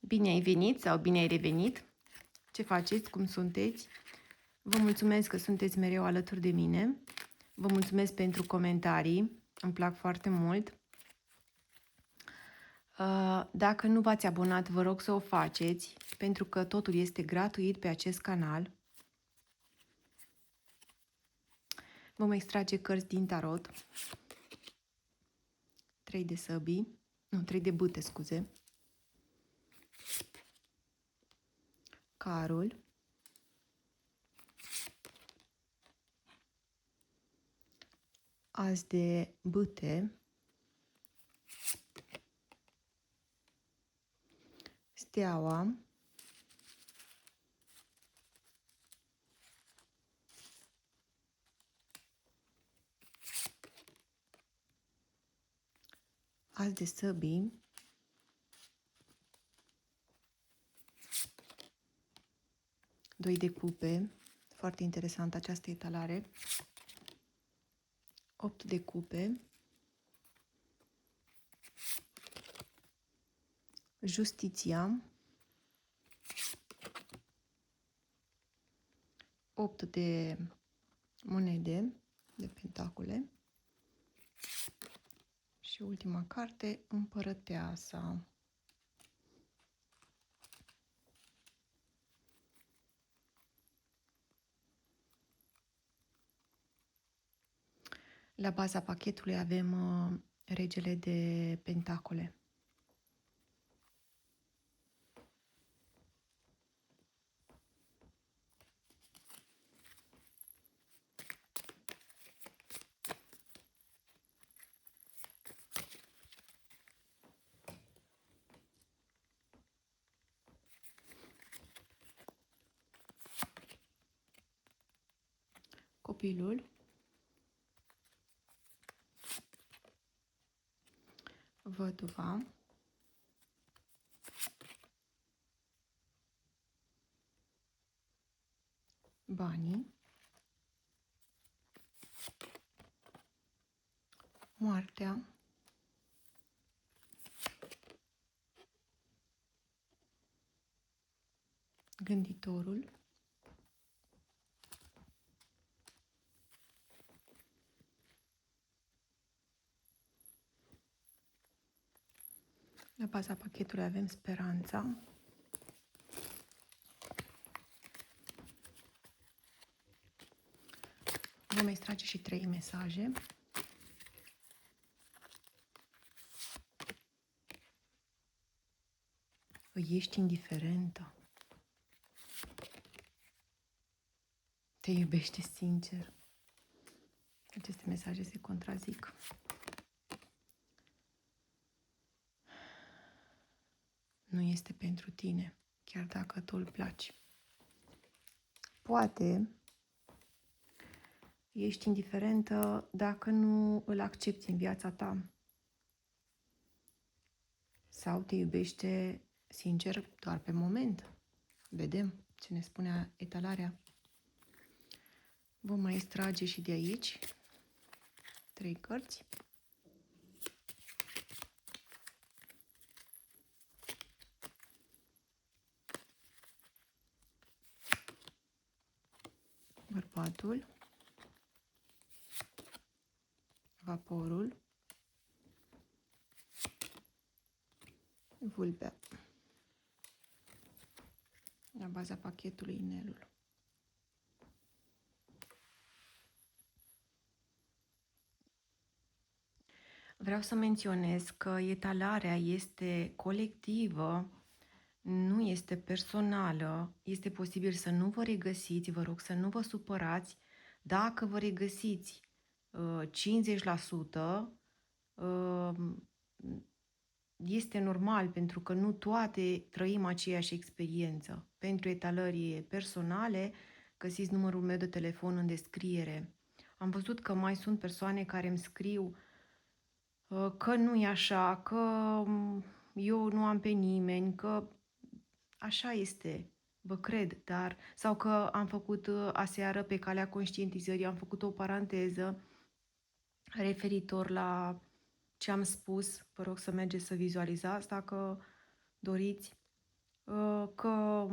Bine ai venit sau bine ai revenit! Ce faceți? Cum sunteți? Vă mulțumesc că sunteți mereu alături de mine. Vă mulțumesc pentru comentarii. Îmi plac foarte mult. Dacă nu v-ați abonat, vă rog să o faceți, pentru că totul este gratuit pe acest canal. Vom extrage cărți din tarot. 3 de săbii. Nu, 3 de bâte, scuze. Carul. As de bâte. Steaua. As de săbii. Doi de cupe. Foarte interesant această etalare. 8 de cupe. Justiția. 8 de monede, de pentacole. Și ultima carte, Împărăteasa. La baza pachetului avem regele de pentacole. Copilul. Văduva. Banii. Moartea. Gânditorul. La baza pachetului avem speranța. Vom extrage și 3 mesaje. Ești indiferentă. Te iubește sincer. Aceste mesaje se contrazic. Nu este pentru tine, chiar dacă tu îl placi. Poate ești indiferentă dacă nu îl accepti în viața ta. Sau te iubește sincer doar pe moment. Vedem ce ne spune etalarea. Vom mai extrage și de aici 3 cărți. Bărbatul. Vaporul. Vulpea. La baza pachetului inelul. Vreau să menționez că etalarea este colectivă, nu este personală, este posibil să nu vă regăsiți, vă rog să nu vă supărați. Dacă vă regăsiți 50%, este normal, pentru că nu toate trăim aceeași experiență. Pentru etalări personale, găsiți numărul meu de telefon în descriere. Am văzut că mai sunt persoane care îmi scriu că nu e așa, că eu nu am pe nimeni, că așa este, vă cred, dar sau că am făcut aseară pe calea conștientizării, am făcut o paranteză referitor la ce am spus. Vă rog să mergeți să vizualizați dacă doriți. că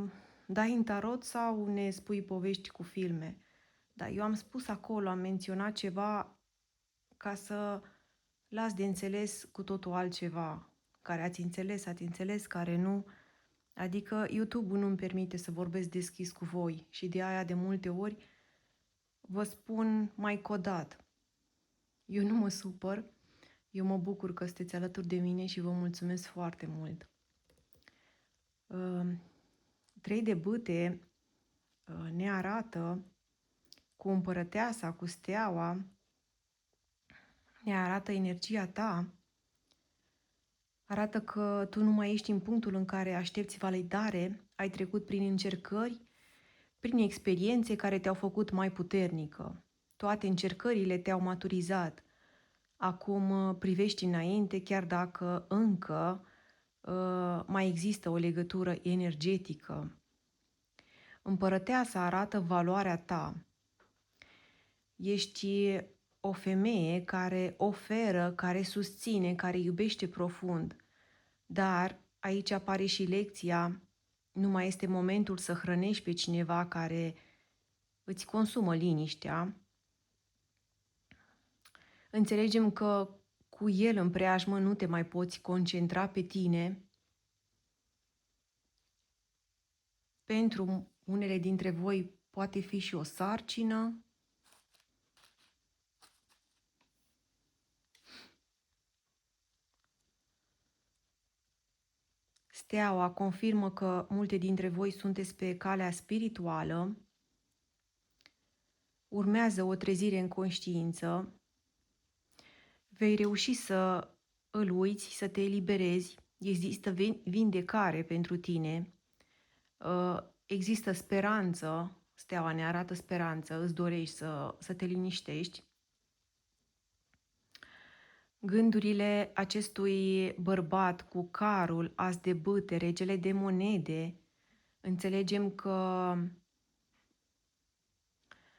dai în tarot sau ne spui povești cu filme. Dar eu am spus acolo, am menționat ceva ca să las de înțeles cu totul altceva. Care ați înțeles, care nu. Adică YouTube-ul nu-mi permite să vorbesc deschis cu voi și de aia de multe ori vă spun mai codat. Eu nu mă supăr, eu mă bucur că sunteți alături de mine și vă mulțumesc foarte mult. 3 de bâte ne arată cu împărăteasa, cu steaua, ne arată energia ta, arată că tu nu mai ești în punctul în care aștepți validare, ai trecut prin încercări, prin experiențe care te-au făcut mai puternică. Toate încercările te-au maturizat. Acum privești înainte, chiar dacă încă mai există o legătură energetică. Împărăteasa arată valoarea ta. Ești o femeie care oferă, care susține, care iubește profund. Dar aici apare și lecția, nu mai este momentul să hrănești pe cineva care îți consumă liniștea. Înțelegem că cu el în preajmă nu te mai poți concentra pe tine. Pentru unele dintre voi poate fi și o sarcină. Steaua confirmă că multe dintre voi sunteți pe calea spirituală. Urmează o trezire în conștiință. Vei reuși să îl uiți, să te eliberezi. Există vindecare pentru tine. Există speranță. Steaua ne arată speranță. Îți dorești să te liniștești. Gândurile acestui bărbat cu carul, as de bâte, regele de monede, înțelegem că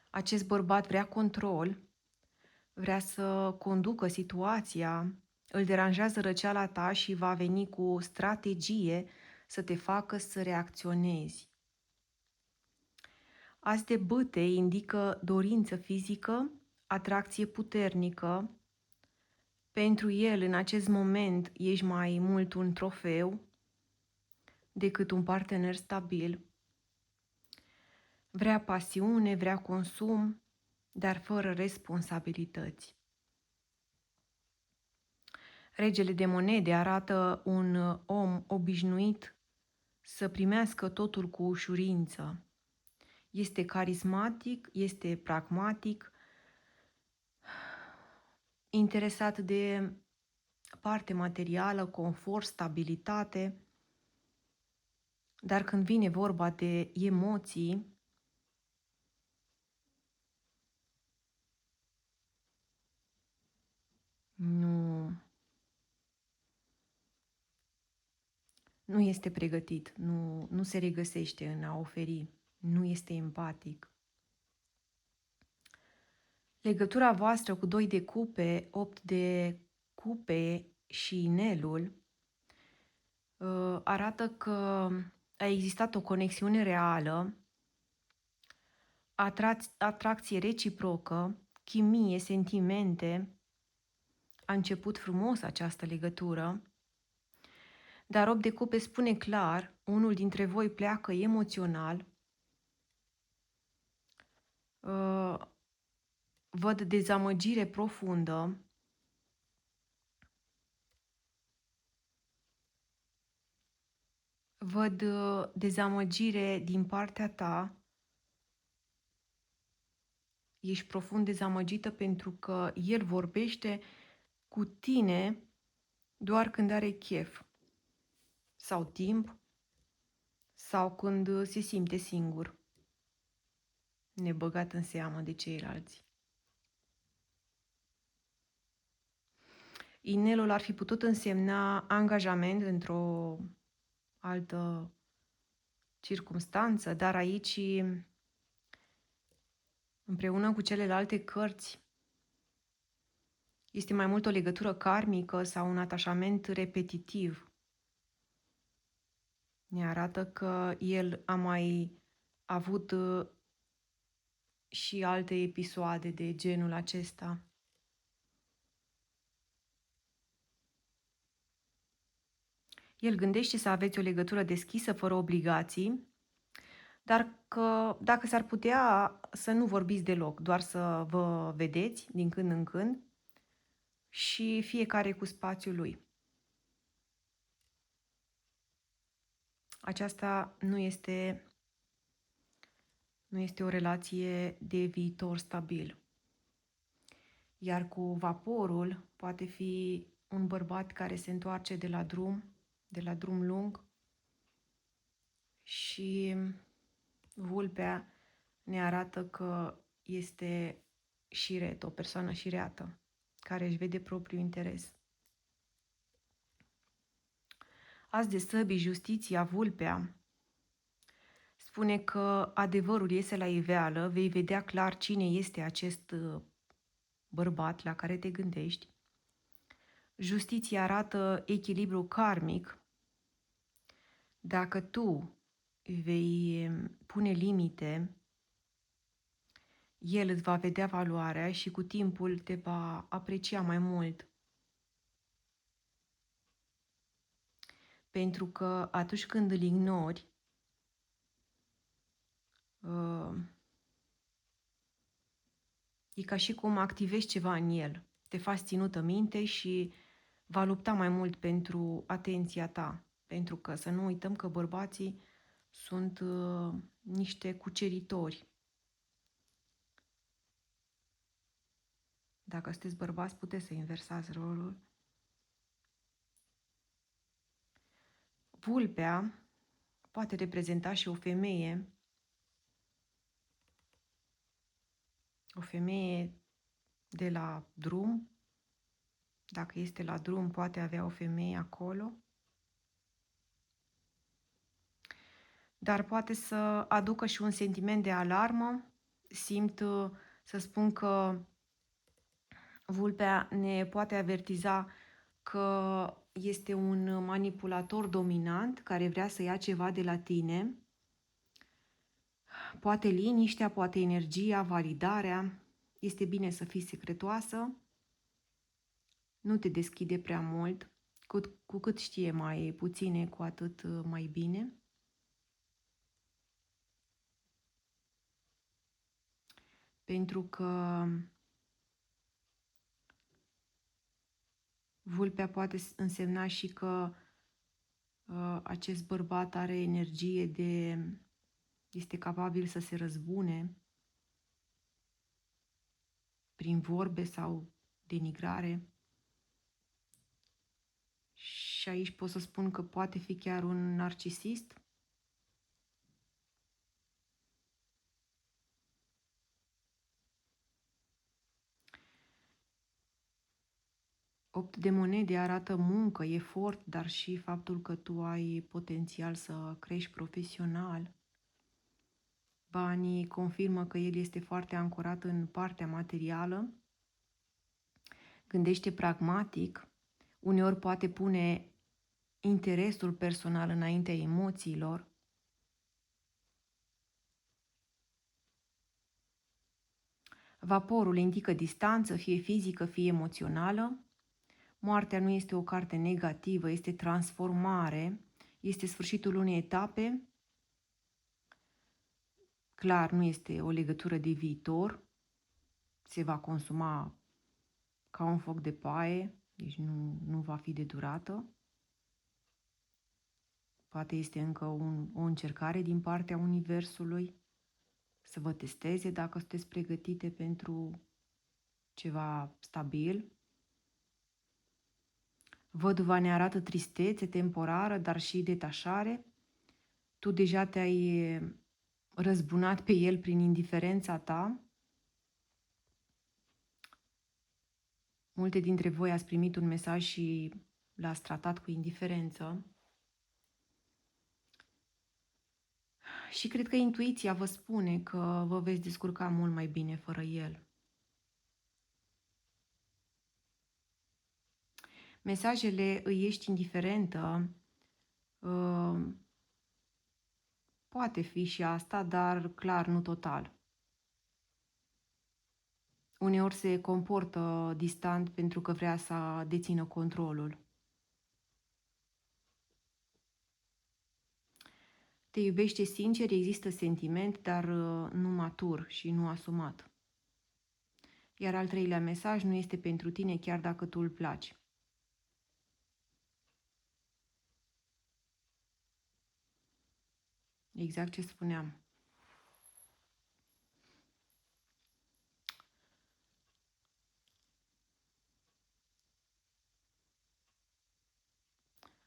acest bărbat vrea control, vrea să conducă situația, îl deranjează răceala ta și va veni cu strategie să te facă să reacționezi. As de bâte indică dorință fizică, atracție puternică. Pentru el, în acest moment, ești mai mult un trofeu decât un partener stabil. Vrea pasiune, vrea consum, dar fără responsabilități. Regele de monede arată un om obișnuit să primească totul cu ușurință. Este carismatic, este pragmatic, interesat de parte materială, confort, stabilitate, dar când vine vorba de emoții, nu este pregătit, nu se regăsește în a oferi, nu este empatic. Legătura voastră cu 2 de cupe, 8 de cupe și inelul arată că a existat o conexiune reală, atracție reciprocă, chimie, sentimente. A început frumos această legătură, dar 8 de cupe spune clar, unul dintre voi pleacă emoțional, văd dezamăgire profundă, văd dezamăgire din partea ta, ești profund dezamăgită pentru că el vorbește cu tine doar când are chef sau timp sau când se simte singur, nebăgat în seamă de ceilalți. Inelul ar fi putut însemna angajament într-o altă circumstanță, dar aici, împreună cu celelalte cărți, este mai mult o legătură karmică sau un atașament repetitiv. Ne arată că el a mai avut și alte episoade de genul acesta. El gândește să aveți o legătură deschisă, fără obligații, dar că dacă s-ar putea să nu vorbiți deloc, doar să vă vedeți din când în când și fiecare cu spațiul lui. Aceasta nu este o relație de viitor stabil. Iar cu vaporul poate fi un bărbat care se întoarce de la drum lung, și vulpea ne arată că este șiret, o persoană șireată, care își vede propriul interes. As de săbii, justiția, vulpea, spune că adevărul iese la iveală, vei vedea clar cine este acest bărbat la care te gândești. Justiția arată echilibru karmic. Dacă tu vei pune limite, el îți va vedea valoarea și cu timpul te va aprecia mai mult. Pentru că atunci când îl ignori, e ca și cum activezi ceva în el. Te faci ținută minte și va lupta mai mult pentru atenția ta. Pentru că să nu uităm că bărbații sunt niște cuceritori. Dacă sunteți bărbați, puteți să inversați rolul. Vulpea poate reprezenta și o femeie de la drum. Dacă este la drum, poate avea o femeie acolo. Dar poate să aducă și un sentiment de alarmă. Simt să spun că vulpea ne poate avertiza că este un manipulator dominant care vrea să ia ceva de la tine. Poate liniștea, poate energia, validarea. Este bine să fii secretoasă. Nu te deschide prea mult. Cu cât știe mai puține, cu atât mai bine. Pentru că vulpea poate însemna și că acest bărbat are energie este capabil să se răzbune prin vorbe sau denigrare. Și aici pot să spun că poate fi chiar un narcisist. Opt de monede arată muncă, efort, dar și faptul că tu ai potențial să crești profesional. Banii confirmă că el este foarte ancorat în partea materială, gândește pragmatic, uneori poate pune interesul personal înaintea emoțiilor. Vaporul indică distanță, fie fizică, fie emoțională. Moartea nu este o carte negativă, este transformare, este sfârșitul unei etape. Clar, nu este o legătură de viitor, se va consuma ca un foc de paie, deci nu va fi de durată. Poate este încă o încercare din partea Universului să vă testeze dacă sunteți pregătite pentru ceva stabil. Văduva ne arată tristețe temporară, dar și detașare. Tu deja te-ai răzbunat pe el prin indiferența ta. Multe dintre voi ați primit un mesaj și l-ați tratat cu indiferență. Și cred că intuiția vă spune că vă veți descurca mult mai bine fără el. Mesajele "îi ești indiferentă" Poate fi și asta, dar clar nu total. Uneori se comportă distant pentru că vrea să dețină controlul. Te iubește sincer, există sentiment, dar nu matur și nu asumat. Iar al treilea mesaj nu este pentru tine chiar dacă tu îl placi. Exact ce spuneam.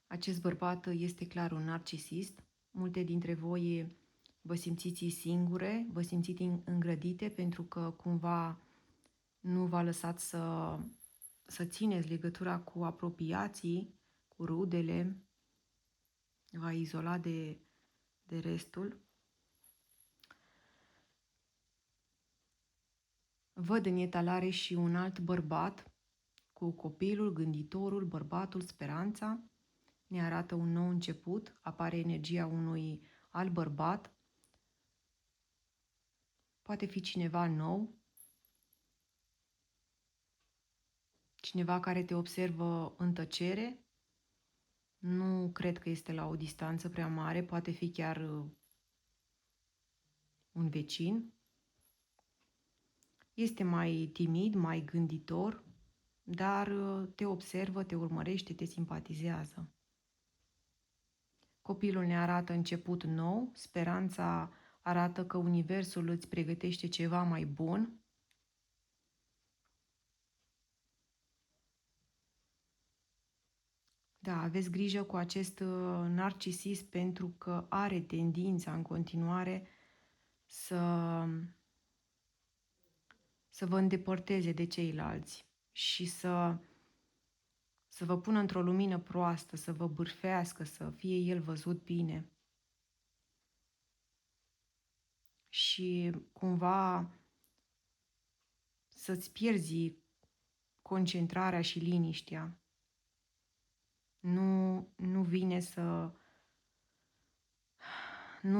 Acest bărbat este clar un narcisist. Multe dintre voi vă simțiți singure, vă simțiți îngrădite pentru că cumva nu v-a lăsat să țineți legătura cu apropiații, cu rudele, v-a izolat de restul. Văd în etalare și un alt bărbat cu copilul, gânditorul, bărbatul, speranța. Ne arată un nou început, apare energia unui alt bărbat. Poate fi cineva nou, cineva care te observă în tăcere. Nu cred că este la o distanță prea mare, poate fi chiar un vecin. Este mai timid, mai gânditor, dar te observă, te urmărește, te simpatizează. Copilul ne arată început nou, speranța arată că universul îți pregătește ceva mai bun. Da, aveți grijă cu acest narcisist pentru că are tendința în continuare să vă îndepărteze de ceilalți și să vă pună într-o lumină proastă, să vă bârfească, să fie el văzut bine. Și cumva să-ți pierzi concentrarea și liniștea. Nu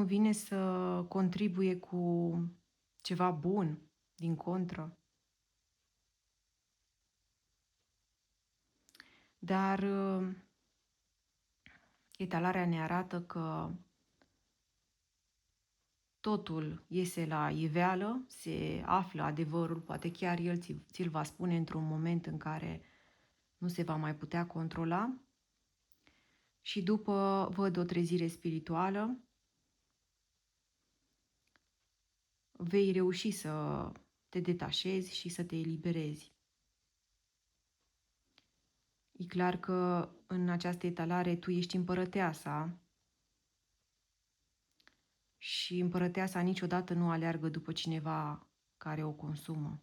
vine să contribuie cu ceva bun, din contră. Dar etalarea ne arată că totul iese la iveală, se află adevărul, poate chiar el ți-l va spune într-un moment în care nu se va mai putea controla. Și după văd o trezire spirituală, vei reuși să te detașezi și să te eliberezi. E clar că în această etalare tu ești împărăteasa și împărăteasa niciodată nu aleargă după cineva care o consumă.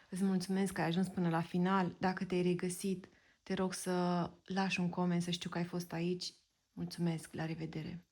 Îți mulțumesc că ai ajuns până la final. Dacă te-ai regăsit, te rog să lași un coment să știu că ai fost aici. Mulțumesc, la revedere!